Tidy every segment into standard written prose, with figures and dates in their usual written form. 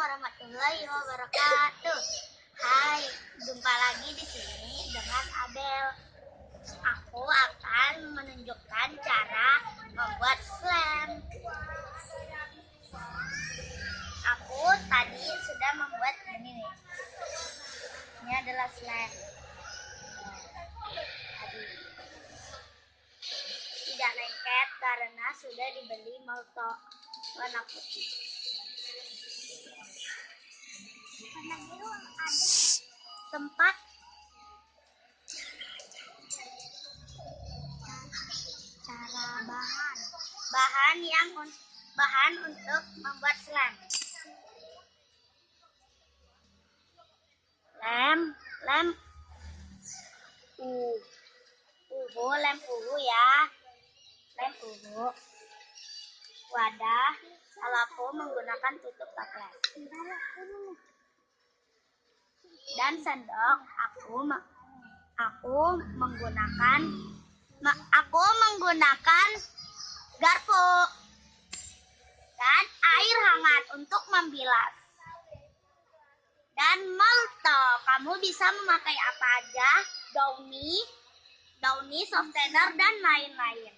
warahmatullahi wabarakatuh. Hai, jumpa lagi di sini dengan Abel. Aku akan menunjukkan cara membuat slime. Aku tadi sudah membuat ini nih. Ini adalah slime. Tidak lengket karena sudah dibeli molto warna putih. Karena biru ada tempat cara bahan untuk membuat slime. Lem uhu ya. Lem uhu. Wadah, kalau aku menggunakan tutup toples. Dan sendok, aku menggunakan garpu dan air hangat untuk membilas. Dan molto, kamu bisa memakai apa aja, downy, softener dan lain-lain.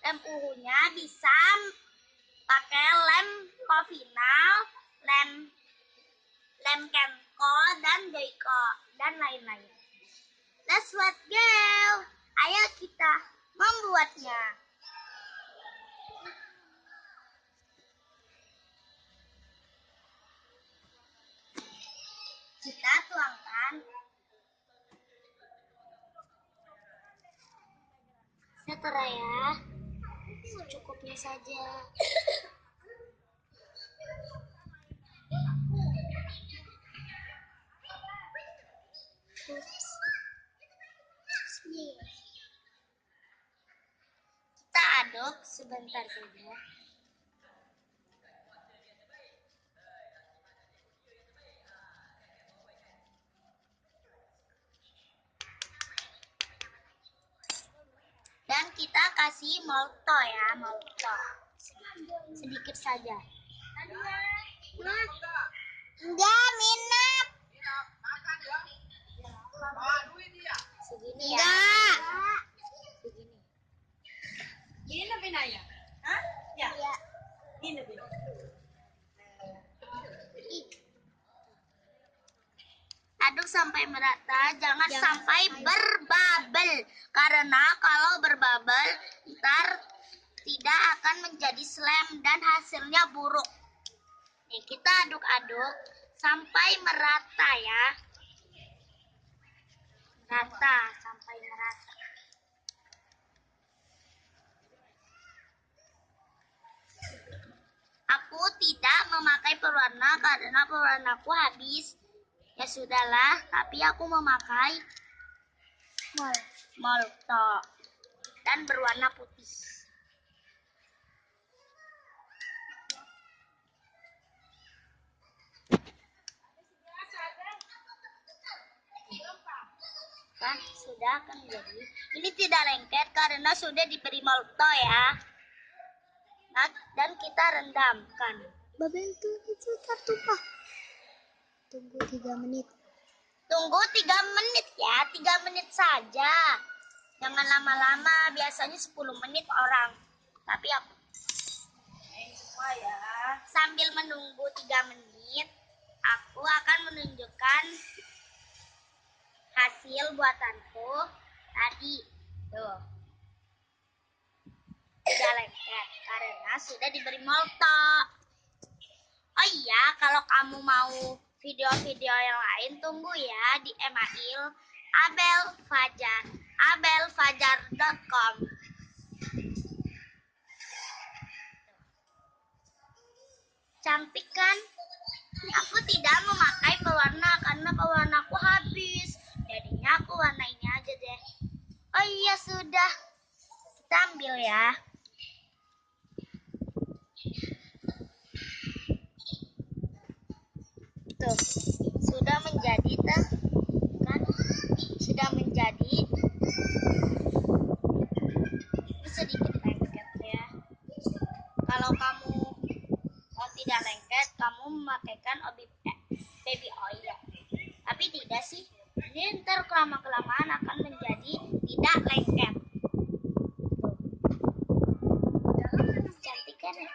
Lem uhunya bisa pakai lem kovinal, lem kenko dan joiko dan lain-lain. Let's go. Ayo kita membuatnya. Kita tuangkan setelah ya, secukupnya saja. Kita aduk sebentar saja. Dan kita kasih molto ya, sedikit saja. Enggak minat. Segini ya. Segini. Ini lebih naya. Hah? Ya. Ya. Ini lebih. Aduk sampai merata, jangan sampai berbabel. Karena kalau berbabel, ntar tidak akan menjadi slime dan hasilnya buruk. Nih, kita aduk-aduk sampai merata ya. Sampai merata. Aku tidak memakai pewarna karena pewarnaku habis. Ya sudahlah, tapi aku memakai molto dan berwarna putih. Kan sudah akan jadi. Ini tidak lengket karena sudah diberi molto ya. Nah, dan kita rendamkan. Babentu itu tertumpah. Tunggu 3 menit. Tunggu 3 menit ya, 3 menit saja. Jangan lama-lama, biasanya 10 menit orang. Tapi aku sambil menunggu 3 menit, aku akan menunjukkan hasil buatanku tadi. Tuh. Sudah lengket karena sudah diberi molto. Oh iya, kalau kamu mau video-video yang lain, tunggu ya di email abelfajar.com. Cantik kan? Aku tidak memakai pewarna karena pewarnaku habis. Jadinya aku warna ini aja deh. Oh iya sudah. Kita ambil ya. Tuh, sudah menjadi kan? Sudah menjadi. Ini sedikit lengket ya. Kalau kamu tidak lengket, kamu memakai pakaikan baby oil. Tapi tidak sih, ini ntar kelamaan akan menjadi tidak lengket. Cantik kan ya?